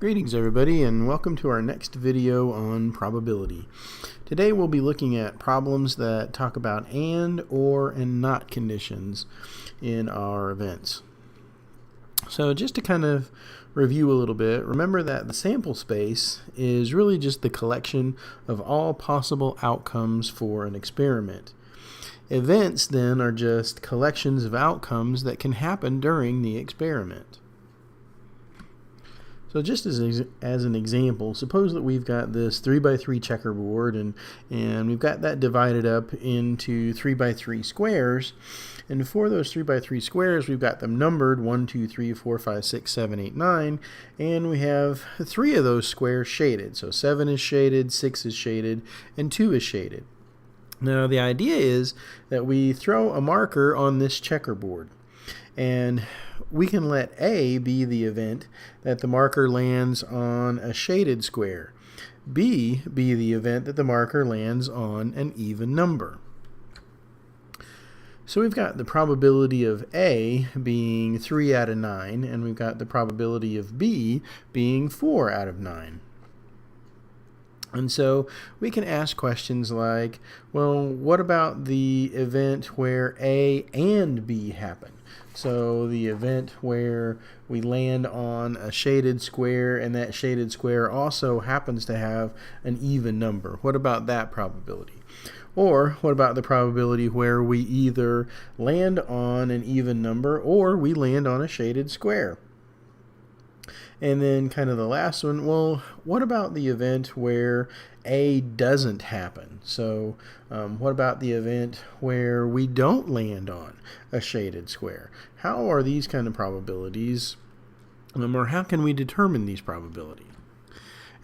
Greetings everybody, and welcome to our next video on probability. Today we'll be looking at problems that talk about and, or, and not conditions in our events. So just to kind of review a little bit, remember that the sample space is really just the collection of all possible outcomes for an experiment. Events then are just collections of outcomes that can happen during the experiment. So just as an example, suppose that we've got this 3x3 checkerboard and we've got that divided up into 3x3 squares. And for those 3x3 squares, we've got them numbered 1, 2, 3, 4, 5, 6, 7, 8, 9. And we have 3 of those squares shaded. So 7 is shaded, 6 is shaded, and 2 is shaded. Now the idea is that we throw a marker on this checkerboard. And we can let A be the event that the marker lands on a shaded square. B be the event that the marker lands on an even number. So we've got the probability of A being 3 out of 9, and we've got the probability of B being 4 out of 9. And so we can ask questions like, well, what about the event where A and B happen? So the event where we land on a shaded square and that shaded square also happens to have an even number. What about that probability? Or what about the probability where we either land on an even number or we land on a shaded square? And then kind of the last one, well, what about the event where A doesn't happen? So what about the event where we don't land on a shaded square? How are these kind of probabilities, or how can we determine these probabilities?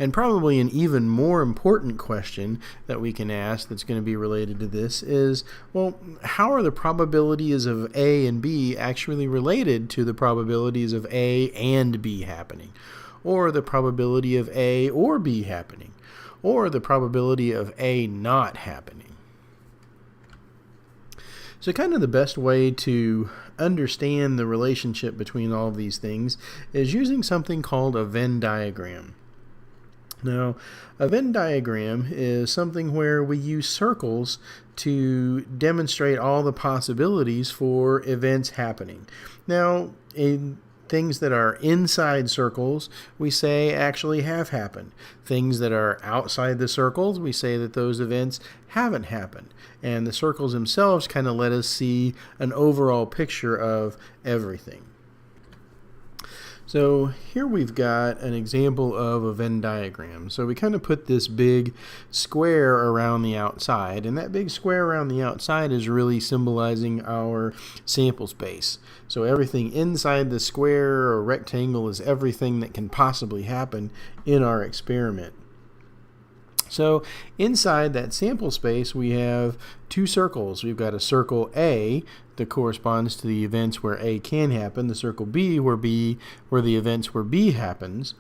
And probably an even more important question that we can ask that's going to be related to this is, well, how are the probabilities of A and B actually related to the probabilities of A and B happening? Or the probability of A or B happening? Or the probability of A not happening? So kind of the best way to understand the relationship between all of these things is using something called a Venn diagram. Now, a Venn diagram is something where we use circles to demonstrate all the possibilities for events happening. Now, in things that are inside circles, we say actually have happened. Things that are outside the circles, we say that those events haven't happened. And the circles themselves kind of let us see an overall picture of everything. So here we've got an example of a Venn diagram. So we kind of put this big square around the outside, and that big square around the outside is really symbolizing our sample space. So everything inside the square or rectangle is everything that can possibly happen in our experiment. So inside that sample space, we have 2 circles. We've got a circle A that corresponds to the events where A can happen, the circle B where the events where B happens.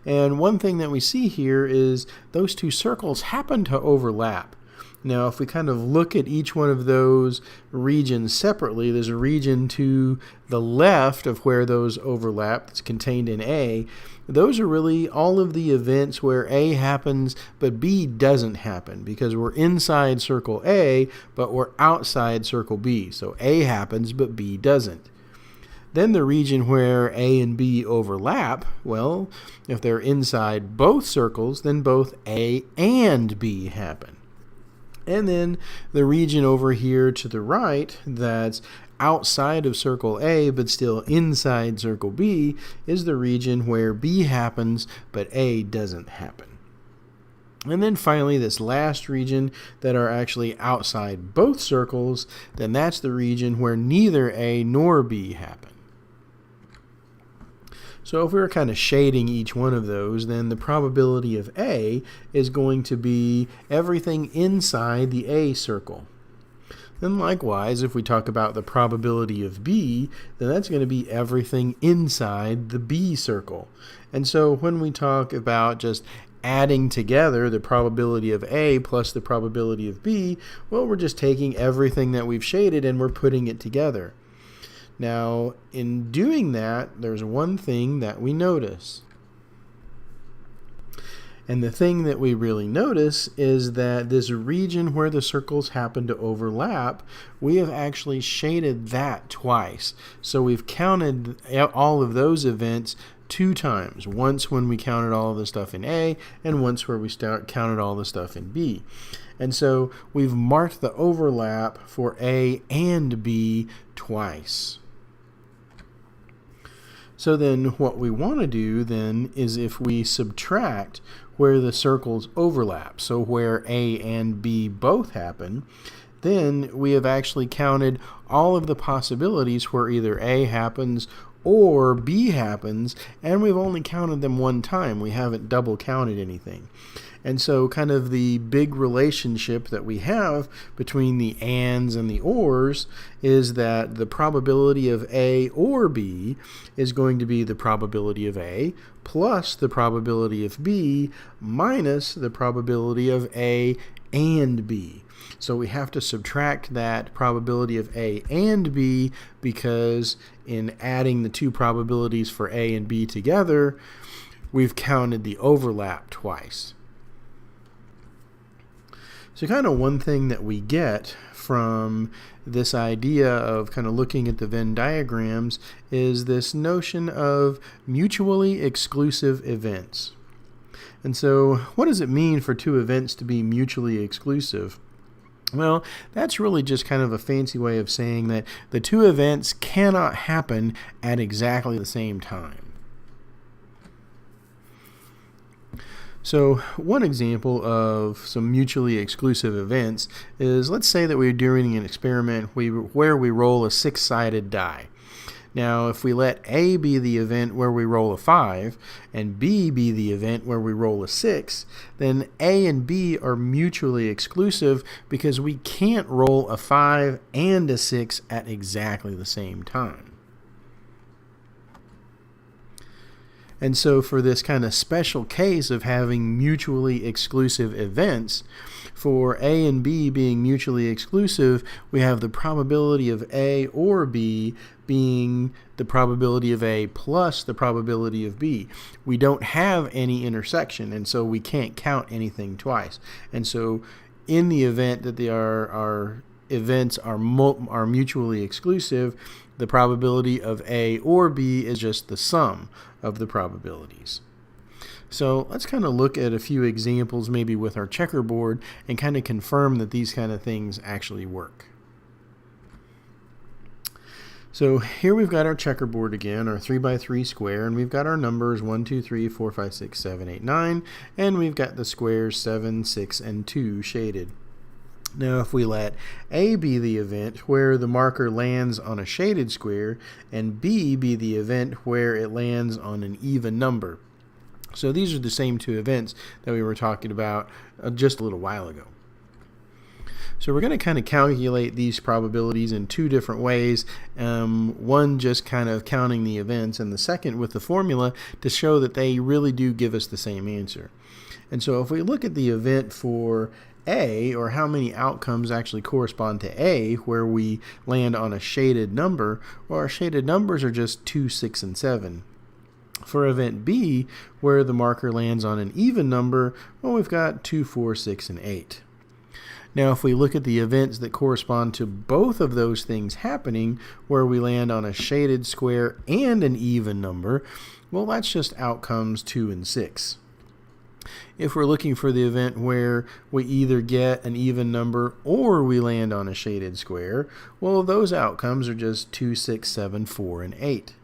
And one thing that we see here is those 2 circles happen to overlap. Now, if we kind of look at each one of those regions separately, there's a region to the left of where those overlap that's contained in A. Those are really all of the events where A happens but B doesn't happen, because we're inside circle A but we're outside circle B. So A happens but B doesn't. Then the region where A and B overlap, well, if they're inside both circles, then both A and B happen. And then the region over here to the right that's outside of circle A but still inside circle B is the region where B happens but A doesn't happen. And then finally this last region that are actually outside both circles, then that's the region where neither A nor B happen. So if we were kind of shading each one of those, then the probability of A is going to be everything inside the A circle. Then likewise, if we talk about the probability of B, then that's going to be everything inside the B circle. And so when we talk about just adding together the probability of A plus the probability of B, well, we're just taking everything that we've shaded and we're putting it together. Now, in doing that, there's one thing that we notice. And the thing that we really notice is that this region where the circles happen to overlap, we have actually shaded that twice. So we've counted all of those events 2 times. Once when we counted all of the stuff in A, and once where we counted all the stuff in B. And so we've marked the overlap for A and B twice. So then what we want to do then is if we subtract where the circles overlap, so where A and B both happen, then we have actually counted all of the possibilities where either A happens or B happens, and we've only counted them 1 time. We haven't double counted anything. And so kind of the big relationship that we have between the ands and the ors is that the probability of A or B is going to be the probability of A plus the probability of B minus the probability of A and B. So we have to subtract that probability of A and B because in adding the 2 probabilities for A and B together, we've counted the overlap twice. So kind of one thing that we get from this idea of kind of looking at the Venn diagrams is this notion of mutually exclusive events. And so what does it mean for 2 events to be mutually exclusive? Well, that's really just kind of a fancy way of saying that the 2 events cannot happen at exactly the same time. So one example of some mutually exclusive events is, let's say that we're doing an experiment where we roll a 6-sided die. Now, if we let A be the event where we roll a 5 and B be the event where we roll a 6, then A and B are mutually exclusive because we can't roll a 5 and a 6 at exactly the same time. And so for this kind of special case of having mutually exclusive events, for A and B being mutually exclusive, we have the probability of A or B being the probability of A plus the probability of B. We don't have any intersection, and so we can't count anything twice. And so in the event that our events are mutually exclusive, the probability of A or B is just the sum of the probabilities. So let's kind of look at a few examples maybe with our checkerboard and kind of confirm that these kind of things actually work. So here we've got our checkerboard again, our 3x3 square, and we've got our numbers 1, 2, 3, 4, 5, 6, 7, 8, 9, and we've got the squares 7, 6, and 2 shaded. Now if we let A be the event where the marker lands on a shaded square and B be the event where it lands on an even number. So these are the same 2 events that we were talking about just a little while ago. So we're going to kind of calculate these probabilities in 2 different ways. One just kind of counting the events, and the second with the formula to show that they really do give us the same answer. And so if we look at the event for A, or how many outcomes actually correspond to A, where we land on a shaded number, well, our shaded numbers are just 2, 6, and 7. For event B, where the marker lands on an even number, well, we've got 2, 4, 6, and 8. Now, if we look at the events that correspond to both of those things happening, where we land on a shaded square and an even number, well, that's just outcomes 2 and 6. If we're looking for the event where we either get an even number or we land on a shaded square, well, those outcomes are just 2, 6, 7, 4, and 8.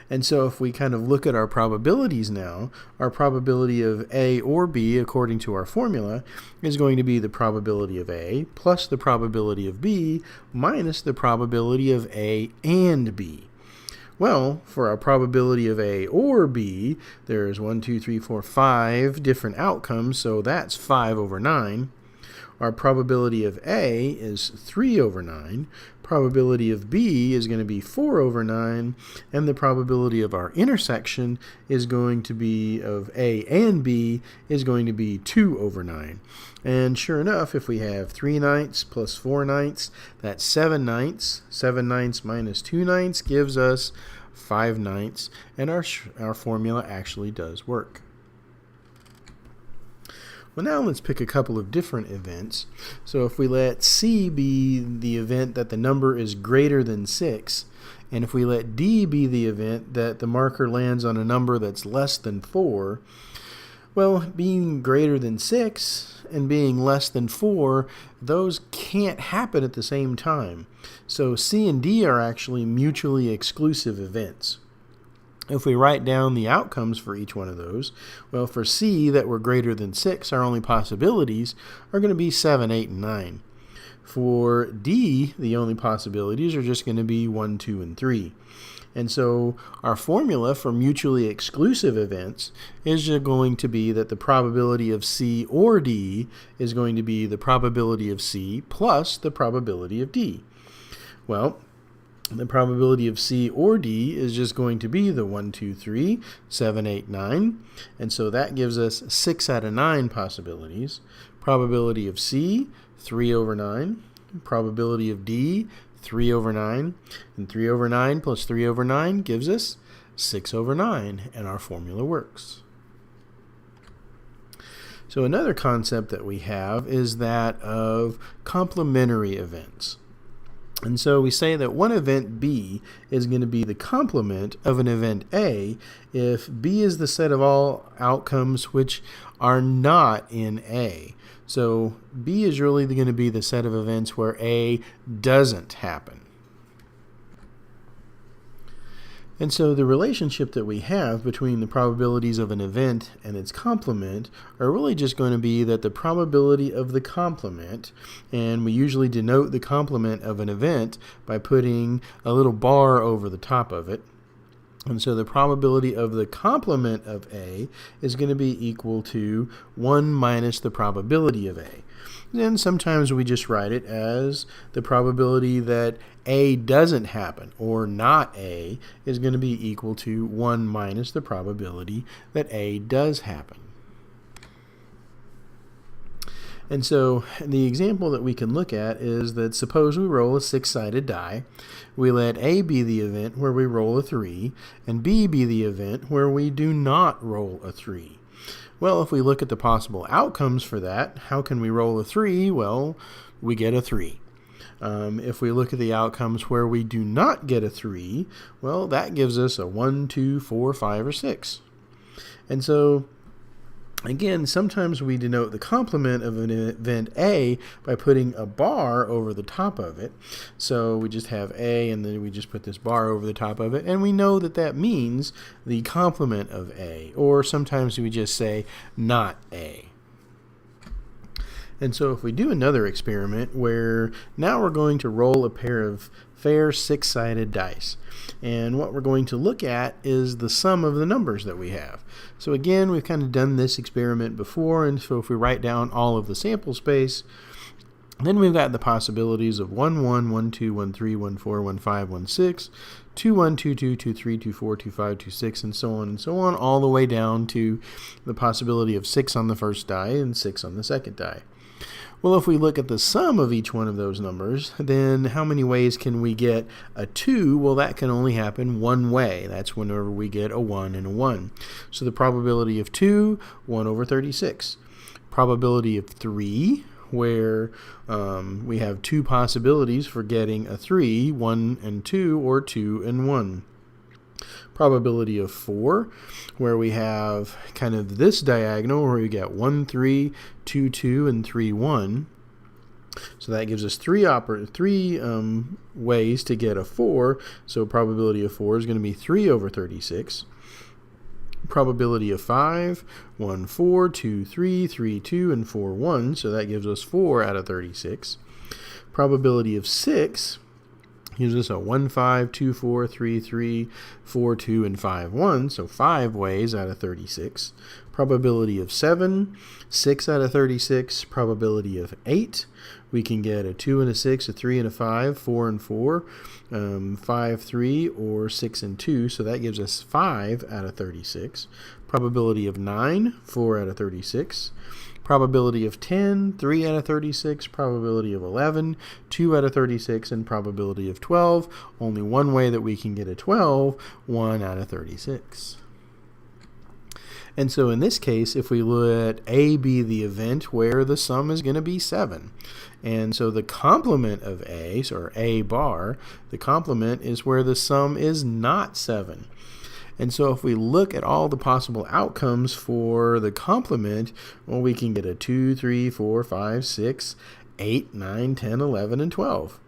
And so if we kind of look at our probabilities now, our probability of A or B, according to our formula, is going to be the probability of A plus the probability of B minus the probability of A and B. Well, for our probability of A or B, there's 1, 2, 3, 4, 5 different outcomes, so that's 5 over 9. Our probability of A is 3 over 9. Probability of B is going to be 4 over 9. And the probability of our intersection is going to be, of A and B, is going to be 2 over 9. And sure enough, if we have 3 ninths plus 4 ninths, that's 7 ninths. 7 ninths minus 2 ninths gives us 5 ninths. And our formula actually does work. Well, now let's pick a couple of different events. So if we let C be the event that the number is greater than 6, and if we let D be the event that the marker lands on a number that's less than 4, well, being greater than 6 and being less than 4, those can't happen at the same time. So C and D are actually mutually exclusive events. If we write down the outcomes for each one of those, well, for C that were greater than 6, our only possibilities are going to be 7, 8, and 9. For D, the only possibilities are just going to be 1, 2, and 3. And so our formula for mutually exclusive events is just going to be that the probability of C or D is going to be the probability of C plus the probability of D. Well, the probability of C or D is just going to be the 1, 2, 3, 7, 8, 9. And so that gives us 6 out of 9 possibilities. Probability of C, 3 over 9. Probability of D, 3 over 9. And 3 over 9 plus 3 over 9 gives us 6 over 9. And our formula works. So another concept that we have is that of complementary events. And so we say that one event B is going to be the complement of an event A if B is the set of all outcomes which are not in A. So B is really going to be the set of events where A doesn't happen. And so the relationship that we have between the probabilities of an event and its complement are really just going to be that the probability of the complement, and we usually denote the complement of an event by putting a little bar over the top of it. And so the probability of the complement of A is going to be equal to 1 minus the probability of A. And sometimes we just write it as the probability that A doesn't happen, or not A, is going to be equal to 1 minus the probability that A does happen. And so the example that we can look at is that suppose we roll a 6-sided die. We let A be the event where we roll a 3, and B be the event where we do not roll a 3. Well, if we look at the possible outcomes for that, how can we roll a 3? Well, we get a 3. If we look at the outcomes where we do not get a 3, well, that gives us a 1, 2, 4, 5, or 6. And so again, sometimes we denote the complement of an event A by putting a bar over the top of it. So we just have A, and then we just put this bar over the top of it, and we know that that means the complement of A, or sometimes we just say not A. And so if we do another experiment where now we're going to roll a pair of fair 6-sided dice, and what we're going to look at is the sum of the numbers that we have. So again, we've kind of done this experiment before, and so if we write down all of the sample space, then we've got the possibilities of 1, 1, 1, 2, 1, 3, 1, 4, 1, 5, 1, 6, 2, 1, 2, 2, 2, 3, 2, 4, 2, 5, 2, 6, and so on, all the way down to the possibility of 6 on the first die and 6 on the second die. Well, if we look at the sum of each one of those numbers, then how many ways can we get a 2? Well, that can only happen one way. That's whenever we get a 1 and a 1. So the probability of 2, 1 over 36. Probability of 3, where we have 2 possibilities for getting a 3, 1 and 2, or 2 and 1. Probability of 4, where we have kind of this diagonal where we get 1, 3, 2, 2, and 3, 1. So that gives us three ways to get a 4. So probability of 4 is going to be 3 over 36. Probability of 5, 1, 4, 2, 3, 3, 2, and 4, 1. So that gives us 4 out of 36. Probability of 6 gives us a 1, 5, 2, 4, 3, 3, 4, 2, and 5, 1. So 5 ways out of 36. Probability of 7, 6 out of 36. Probability of 8, we can get a 2 and a 6, a 3 and a 5, 4 and 4, 5, 3, or 6 and 2. So that gives us 5 out of 36. Probability of 9, 4 out of 36. Probability of 10, 3 out of 36. Probability of 11, 2 out of 36. And probability of 12, only one way that we can get a 12, 1 out of 36. And so in this case, if we let A be the event where the sum is going to be 7. And so the complement of A, or A bar, the complement is where the sum is not 7. And so if we look at all the possible outcomes for the complement, well, we can get a 2, 3, 4, 5, 6, 8, 9, 10, 11, and 12.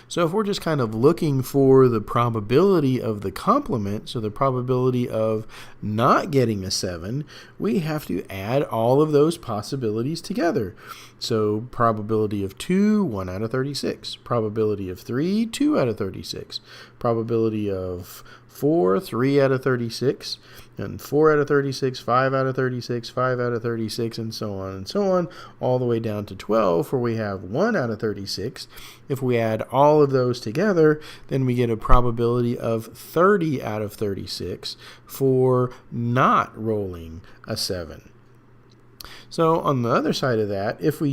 So if we're just kind of looking for the probability of the complement, so the probability of not getting a 7, we have to add all of those possibilities together. So probability of 2, 1 out of 36. Probability of 3, 2 out of 36. Probability of 4, 3 out of 36. And 4 out of 36, 5 out of 36, 5 out of 36, and so on, all the way down to 12, where we have 1 out of 36. If we add all of those together, then we get a probability of 30 out of 36 for not rolling a 7. So on the other side of that, if we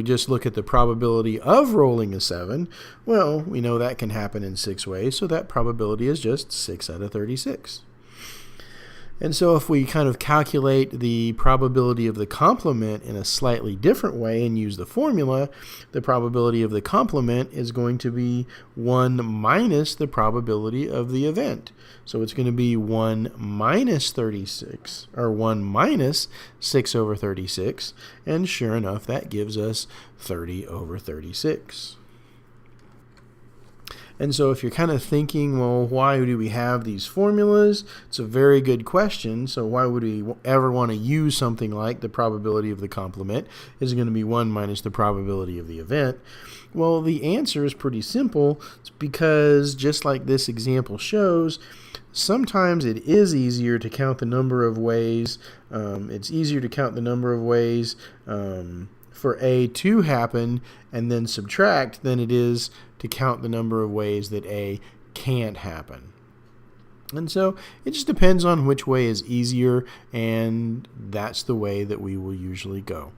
just look at the probability of rolling a 7, well, we know that can happen in 6 ways, so that probability is just 6 out of 36. And so if we kind of calculate the probability of the complement in a slightly different way and use the formula, the probability of the complement is going to be 1 minus the probability of the event. So it's going to be 1 minus 36, or 1 minus 6 over 36, and sure enough, that gives us 30 over 36. And so if you're kind of thinking, well, why do we have these formulas? It's a very good question. So why would we ever want to use something like the probability of the complement is going to be 1 minus the probability of the event? Well, the answer is pretty simple. It's because, just like this example shows, sometimes it is easier to count the number of ways. It's easier to count the number of ways for A to happen and then subtract than it is to count the number of ways that A can't happen. And so it just depends on which way is easier, and that's the way that we will usually go.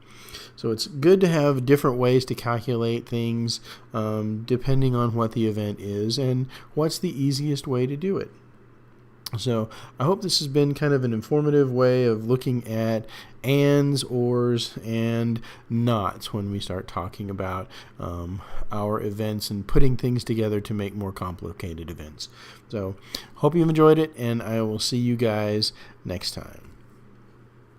So it's good to have different ways to calculate things depending on what the event is and what's the easiest way to do it. So I hope this has been kind of an informative way of looking at ands, ors, and nots when we start talking about our events and putting things together to make more complicated events. So hope you've enjoyed it, and I will see you guys next time.